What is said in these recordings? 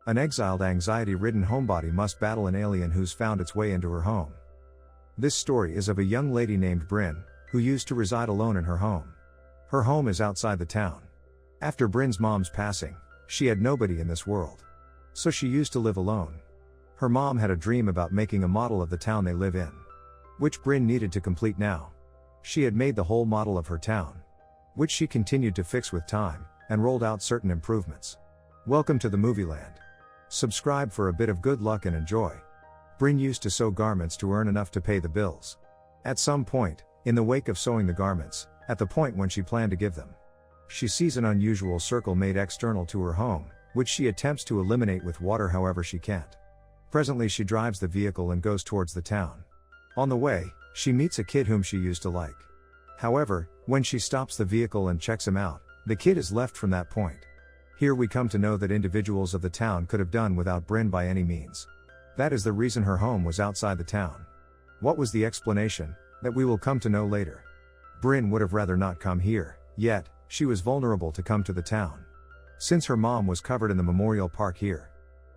An exiled, anxiety-ridden homebody must battle an alien who's found its way into her home. This story is of a young lady named Bryn, who used to reside alone in her home. Her home is outside the town. After Bryn's mom's passing, she had nobody in this world. So she used to live alone. Her mom had a dream about making a model of the town they live in, which Bryn needed to complete now. She had made the whole model of her town, which she continued to fix with time, and rolled out certain improvements. Welcome to the Movieland. Subscribe for a bit of good luck and enjoy. Bryn used to sew garments to earn enough to pay the bills. At some point, in the wake of sewing the garments, at the point when she planned to give them, she sees an unusual circle made external to her home, which she attempts to eliminate with water however she can't. Presently she drives the vehicle and goes towards the town. On the way, she meets a kid whom she used to like. However, when she stops the vehicle and checks him out, the kid is left from that point. Here we come to know that individuals of the town could have done without Bryn by any means. That is the reason her home was outside the town. What was the explanation? That we will come to know later. Bryn would have rather not come here, yet, she was vulnerable to come to the town, since her mom was covered in the memorial park here.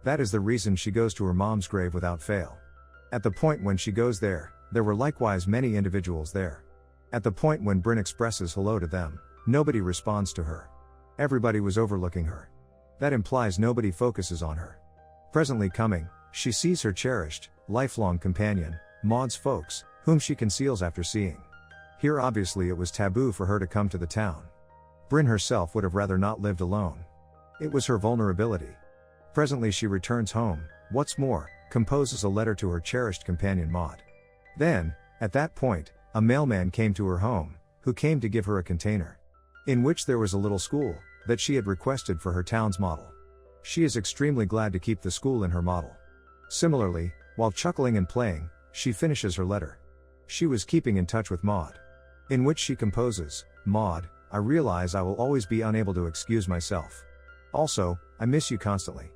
That is the reason she goes to her mom's grave without fail. At the point when she goes there were likewise many individuals there. At the point when Bryn expresses hello to them, nobody responds to her. Everybody was overlooking her. That implies nobody focuses on her. Presently coming, she sees her cherished, lifelong companion, Maud's folks, whom she conceals after seeing. Here obviously it was taboo for her to come to the town. Bryn herself would have rather not lived alone. It was her vulnerability. Presently she returns home, what's more, composes a letter to her cherished companion Maud. Then, at that point, a mailman came to her home, who came to give her a container, in which there was a little school, that she had requested for her town's model. She is extremely glad to keep the school in her model. Similarly, while chuckling and playing, she finishes her letter. She was keeping in touch with Maud, in which she composes, Maud, I realize I will always be unable to excuse myself. Also, I miss you constantly.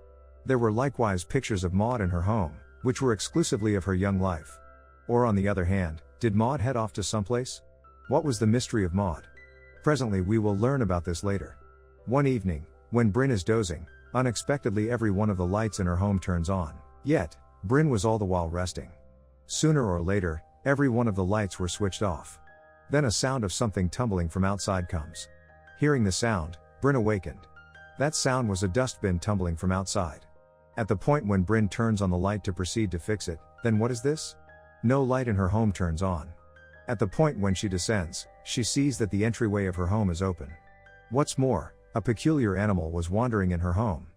There were likewise pictures of Maud in her home, which were exclusively of her young life. Or on the other hand, did Maud head off to someplace? What was the mystery of Maud? Presently we will learn about this later. One evening, when Bryn is dozing, unexpectedly every one of the lights in her home turns on. Yet, Bryn was all the while resting. Sooner or later, every one of the lights were switched off. Then a sound of something tumbling from outside comes. Hearing the sound, Bryn awakened. That sound was a dustbin tumbling from outside. At the point when Bryn turns on the light to proceed to fix it, then what is this? No light in her home turns on. At the point when she descends, she sees that the entryway of her home is open. What's more, a peculiar animal was wandering in her home.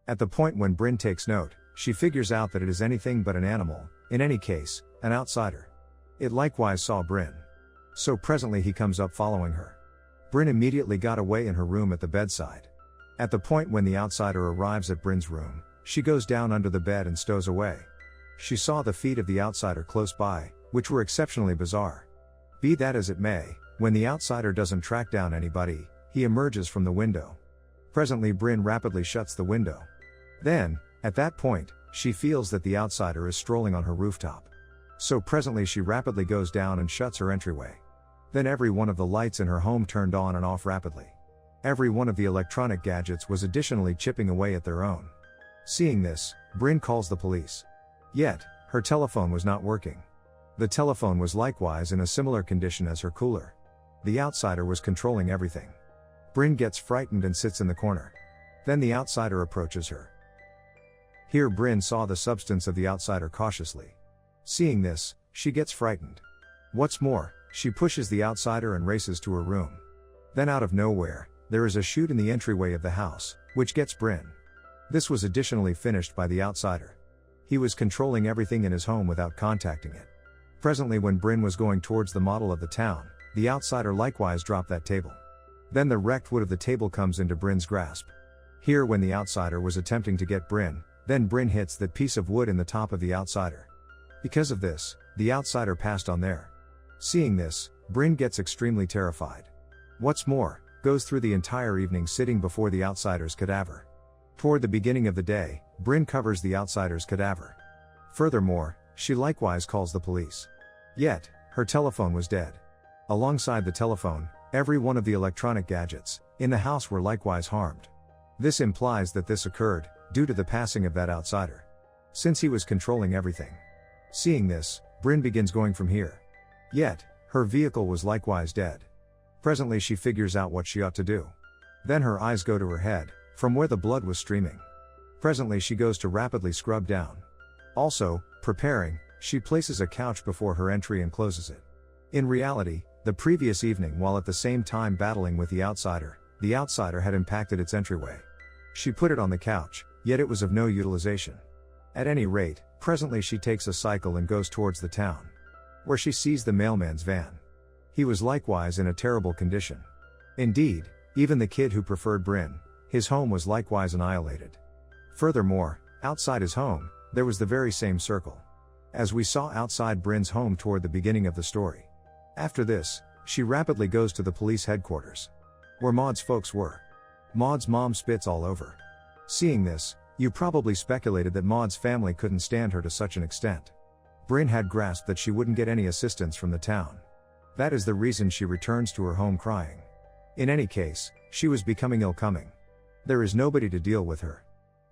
At the point when Bryn takes note, she figures out that it is anything but an animal, in any case, an outsider. It likewise saw Bryn. So presently he comes up following her. Bryn immediately got away in her room at the bedside. At the point when the outsider arrives at Bryn's room, she goes down under the bed and stows away. She saw the feet of the outsider close by, which were exceptionally bizarre. Be that as it may, when the outsider doesn't track down anybody, he emerges from the window. Presently Bryn rapidly shuts the window. Then, at that point, she feels that the outsider is strolling on her rooftop. So presently she rapidly goes down and shuts her entryway. Then every one of the lights in her home turned on and off rapidly. Every one of the electronic gadgets was additionally chipping away at their own. Seeing this, Bryn calls the police. Yet, her telephone was not working. The telephone was likewise in a similar condition as her cooler. The outsider was controlling everything. Bryn gets frightened and sits in the corner. Then the outsider approaches her. Here Bryn saw the substance of the outsider cautiously. Seeing this, she gets frightened. What's more, she pushes the outsider and races to her room. Then out of nowhere, there is a chute in the entryway of the house, which gets Bryn. This was additionally finished by the outsider. He was controlling everything in his home without contacting it. Presently when Bryn was going towards the model of the town, the outsider likewise dropped that table. Then the wrecked wood of the table comes into Bryn's grasp. Here when the outsider was attempting to get Bryn, then Bryn hits that piece of wood in the top of the outsider. Because of this, the outsider passed on there. Seeing this, Bryn gets extremely terrified. What's more, goes through the entire evening sitting before the outsider's cadaver. Toward the beginning of the day, Bryn covers the outsider's cadaver. Furthermore, she likewise calls the police. Yet, her telephone was dead. Alongside the telephone, every one of the electronic gadgets in the house were likewise harmed. This implies that this occurred due to the passing of that outsider. Since he was controlling everything. Seeing this, Bryn begins going from here. Yet, her vehicle was likewise dead. Presently she figures out what she ought to do. Then her eyes go to her head, from where the blood was streaming. Presently she goes to rapidly scrub down. Also, preparing, she places a couch before her entry and closes it. In reality, the previous evening while at the same time battling with the outsider had impacted its entryway. She put it on the couch, yet it was of no utilization. At any rate, presently she takes a cycle and goes towards the town. Where she sees the mailman's van. He was likewise in a terrible condition. Indeed, even the kid who preferred Bryn, his home was likewise annihilated. Furthermore, outside his home, there was the very same circle. As we saw outside Bryn's home toward the beginning of the story. After this, she rapidly goes to the police headquarters. Where Maud's folks were. Maud's mom spits all over. Seeing this, you probably speculated that Maud's family couldn't stand her to such an extent. Bryn had grasped that she wouldn't get any assistance from the town. That is the reason she returns to her home crying. In any case, she was becoming ill-coming. There is nobody to deal with her.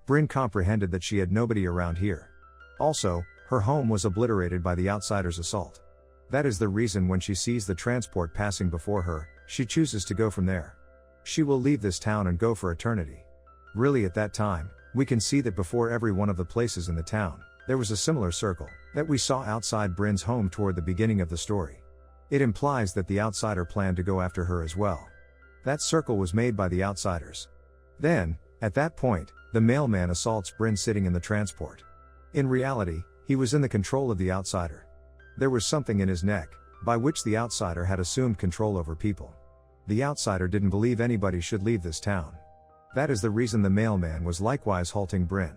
Bryn comprehended that she had nobody around here. Also, her home was obliterated by the outsider's assault. That is the reason when she sees the transport passing before her, she chooses to go from there. She will leave this town and go for eternity. Really at that time, we can see that before every one of the places in the town, there was a similar circle, that we saw outside Bryn's home toward the beginning of the story. It implies that the outsider planned to go after her as well. That circle was made by the outsiders. Then, at that point, the mailman assaults Bryn sitting in the transport. In reality, he was in the control of the outsider. There was something in his neck, by which the outsider had assumed control over people. The outsider didn't believe anybody should leave this town. That is the reason the mailman was likewise halting Bryn.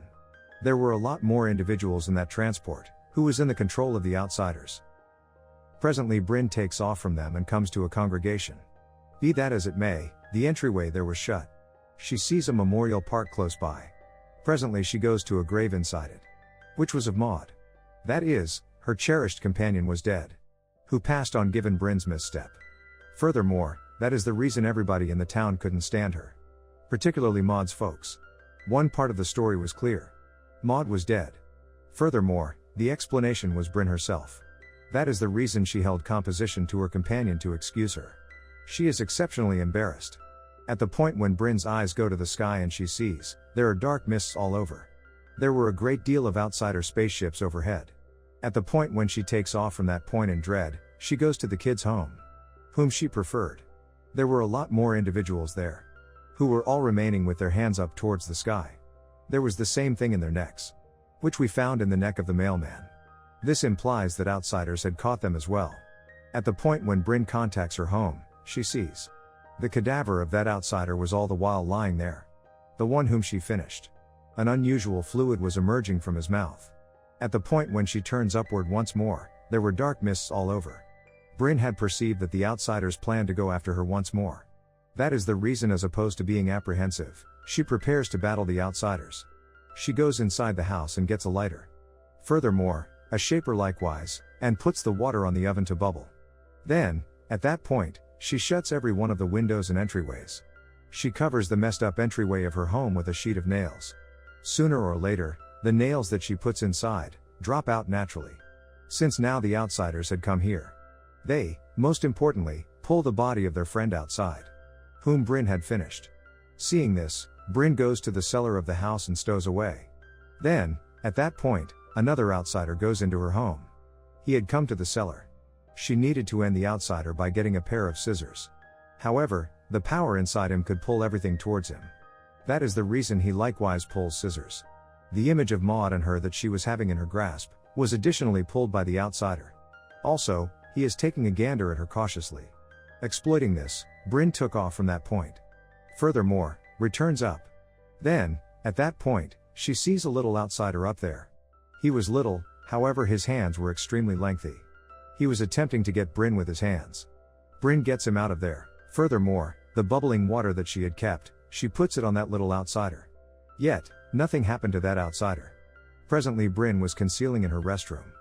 There were a lot more individuals in that transport, who was in the control of the outsiders. Presently Bryn takes off from them and comes to a congregation. Be that as it may, the entryway there was shut. She sees a memorial park close by. Presently she goes to a grave inside it. Which was of Maud. That is, her cherished companion was dead. Who passed on given Bryn's misstep. Furthermore, that is the reason everybody in the town couldn't stand her. Particularly Maud's folks. One part of the story was clear. Maud was dead. Furthermore, the explanation was Bryn herself. That is the reason she held composition to her companion to excuse her. She is exceptionally embarrassed. At the point when Bryn's eyes go to the sky and she sees, there are dark mists all over. There were a great deal of outsider spaceships overhead. At the point when she takes off from that point in dread, she goes to the kid's home. Whom she preferred. There were a lot more individuals there. Who were all remaining with their hands up towards the sky. There was the same thing in their necks. Which we found in the neck of the mailman. This implies that outsiders had caught them as well. At the point when Bryn contacts her home, she sees. The cadaver of that outsider was all the while lying there. The one whom she finished. An unusual fluid was emerging from his mouth. At the point when she turns upward once more, there were dark mists all over. Bryn had perceived that the outsiders planned to go after her once more. That is the reason, as opposed to being apprehensive, she prepares to battle the outsiders. She goes inside the house and gets a lighter. Furthermore, a shaper likewise, and puts the water on the oven to bubble. Then, at that point, she shuts every one of the windows and entryways. She covers the messed up entryway of her home with a sheet of nails. Sooner or later, the nails that she puts inside, drop out naturally. Since now the outsiders had come here. They, most importantly, pull the body of their friend outside. Whom Bryn had finished. Seeing this, Bryn goes to the cellar of the house and stows away. Then, at that point, another outsider goes into her home. He had come to the cellar. She needed to end the outsider by getting a pair of scissors. However, the power inside him could pull everything towards him. That is the reason he likewise pulls scissors. The image of Maud and her that she was having in her grasp, was additionally pulled by the outsider. Also, he is taking a gander at her cautiously. Exploiting this, Bryn took off from that point. Furthermore, returns up. Then, at that point, she sees a little outsider up there. He was little, however his hands were extremely lengthy. He was attempting to get Bryn with his hands. Bryn gets him out of there. Furthermore, the bubbling water that she had kept, she puts it on that little outsider. Yet, nothing happened to that outsider. Presently Bryn was concealing in her restroom.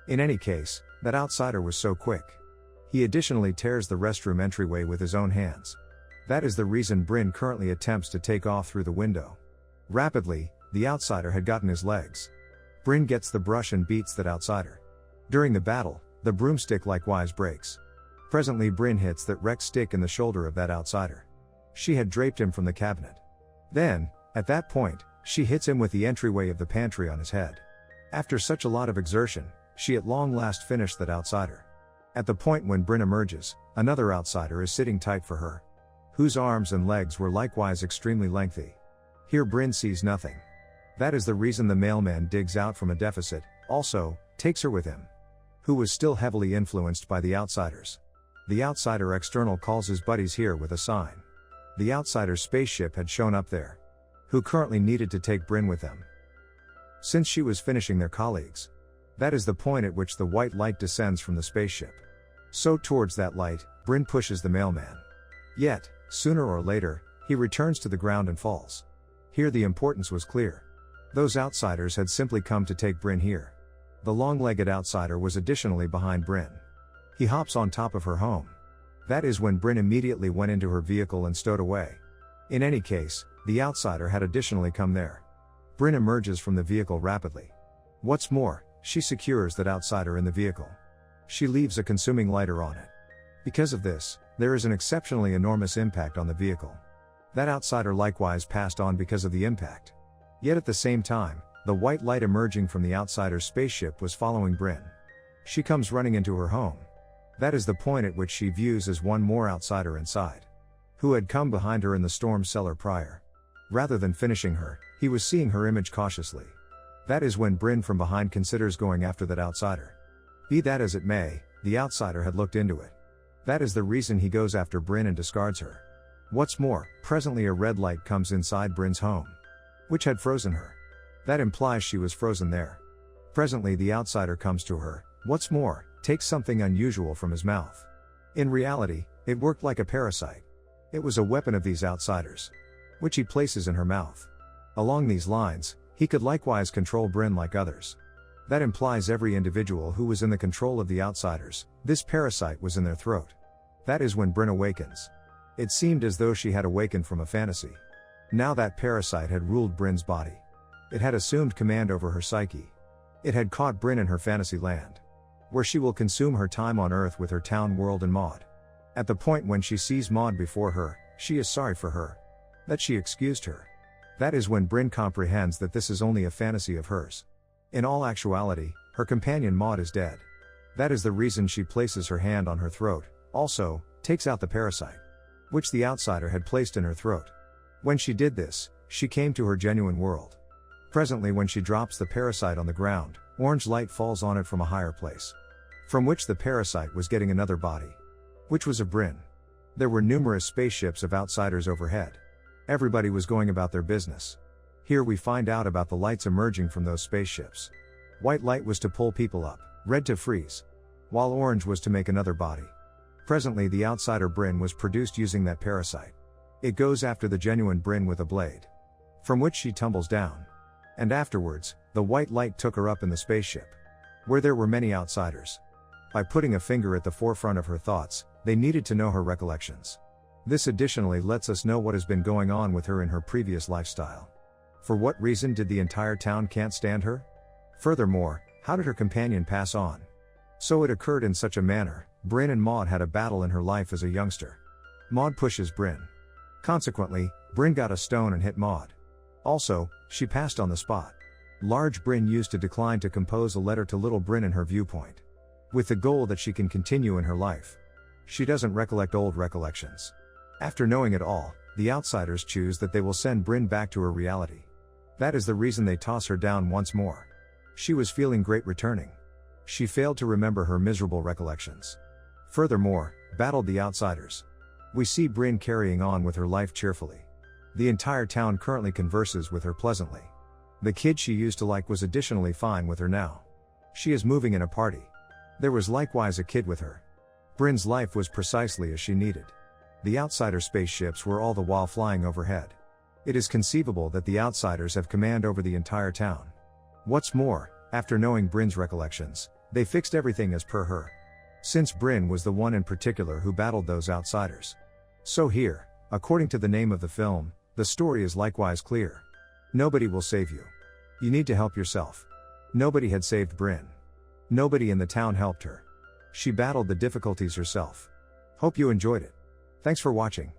In any case, that outsider was so quick. He additionally tears the restroom entryway with his own hands. That is the reason Bryn currently attempts to take off through the window. Rapidly, The outsider had gotten his legs. Bryn gets the brush and beats that outsider. During the battle, the broomstick likewise breaks. Presently Bryn hits that wrecked stick in the shoulder of that outsider. She had draped him from the cabinet. Then, at that point, she hits him with the entryway of the pantry on his head. After such a lot of exertion, she at long last finished that outsider. At the point when Bryn emerges, another outsider is sitting tight for her, whose arms and legs were likewise extremely lengthy. Here Bryn sees nothing. That is the reason the mailman digs out from a deficit, also, takes her with him, who was still heavily influenced by the outsiders. The outsider external calls his buddies here with a sign. The outsider's spaceship had shown up there, who currently needed to take Bryn with them, since she was finishing their colleagues. That is the point at which the white light descends from the spaceship. So towards that light, Bryn pushes the mailman. Yet, sooner or later, he returns to the ground and falls. Here the importance was clear. Those outsiders had simply come to take Bryn here. The long-legged outsider was additionally behind Bryn. He hops on top of her home. That is when Bryn immediately went into her vehicle and stowed away. In any case, the outsider had additionally come there. Bryn emerges from the vehicle rapidly. What's more, she secures that outsider in the vehicle. She leaves a consuming lighter on it. Because of this, there is an exceptionally enormous impact on the vehicle. That outsider likewise passed on because of the impact. Yet at the same time, the white light emerging from the outsider's spaceship was following Bryn. She comes running into her home. That is the point at which she views as one more outsider inside, who had come behind her in the storm cellar prior. Rather than finishing her, he was seeing her image cautiously. That is when Bryn from behind considers going after that outsider. Be that as it may, the outsider had looked into it. That is the reason he goes after Bryn and discards her. What's more, presently a red light comes inside Bryn's home, which had frozen her. That implies she was frozen there. Presently the outsider comes to her, what's more, takes something unusual from his mouth. In reality, it worked like a parasite. It was a weapon of these outsiders, which he places in her mouth. Along these lines, he could likewise control Bryn like others. That implies every individual who was in the control of the outsiders, this parasite was in their throat. That is when Bryn awakens. It seemed as though she had awakened from a fantasy. Now that parasite had ruled Bryn's body. It had assumed command over her psyche. It had caught Bryn in her fantasy land, where she will consume her time on Earth with her town world and Maud. At the point when she sees Maud before her, she is sorry for her, that she excused her. That is when Bryn comprehends that this is only a fantasy of hers. In all actuality, her companion Maud is dead. That is the reason she places her hand on her throat, also, takes out the parasite, which the outsider had placed in her throat. When she did this, she came to her genuine world. Presently when she drops the parasite on the ground, orange light falls on it from a higher place, from which the parasite was getting another body, which was of Bryn. There were numerous spaceships of outsiders overhead. Everybody was going about their business. Here we find out about the lights emerging from those spaceships. White light was to pull people up, red to freeze, while orange was to make another body. Presently the outsider Bryn was produced using that parasite. It goes after the genuine Bryn with a blade, from which she tumbles down. And afterwards, the white light took her up in the spaceship, where there were many outsiders. By putting a finger at the forefront of her thoughts, they needed to know her recollections. This additionally lets us know what has been going on with her in her previous lifestyle. For what reason did the entire town can't stand her? Furthermore, how did her companion pass on? So it occurred in such a manner, Bryn and Maud had a battle in her life as a youngster. Maud pushes Bryn. Consequently, Bryn got a stone and hit Maud. Also, she passed on the spot. Large Bryn used to decline to compose a letter to little Bryn in her viewpoint, with the goal that she can continue in her life. She doesn't recollect old recollections. After knowing it all, the outsiders choose that they will send Bryn back to her reality. That is the reason they toss her down once more. She was feeling great returning. She failed to remember her miserable recollections. Furthermore, battled the outsiders. We see Bryn carrying on with her life cheerfully. The entire town currently converses with her pleasantly. The kid she used to like was additionally fine with her now. She is moving in a party. There was likewise a kid with her. Bryn's life was precisely as she needed. The outsider spaceships were all the while flying overhead. It is conceivable that the outsiders have command over the entire town. What's more, after knowing Bryn's recollections, they fixed everything as per her, since Bryn was the one in particular who battled those outsiders. So here, according to the name of the film, the story is likewise clear. Nobody will save you. You need to help yourself. Nobody had saved Bryn. Nobody in the town helped her. She battled the difficulties herself. Hope you enjoyed it. Thanks for watching.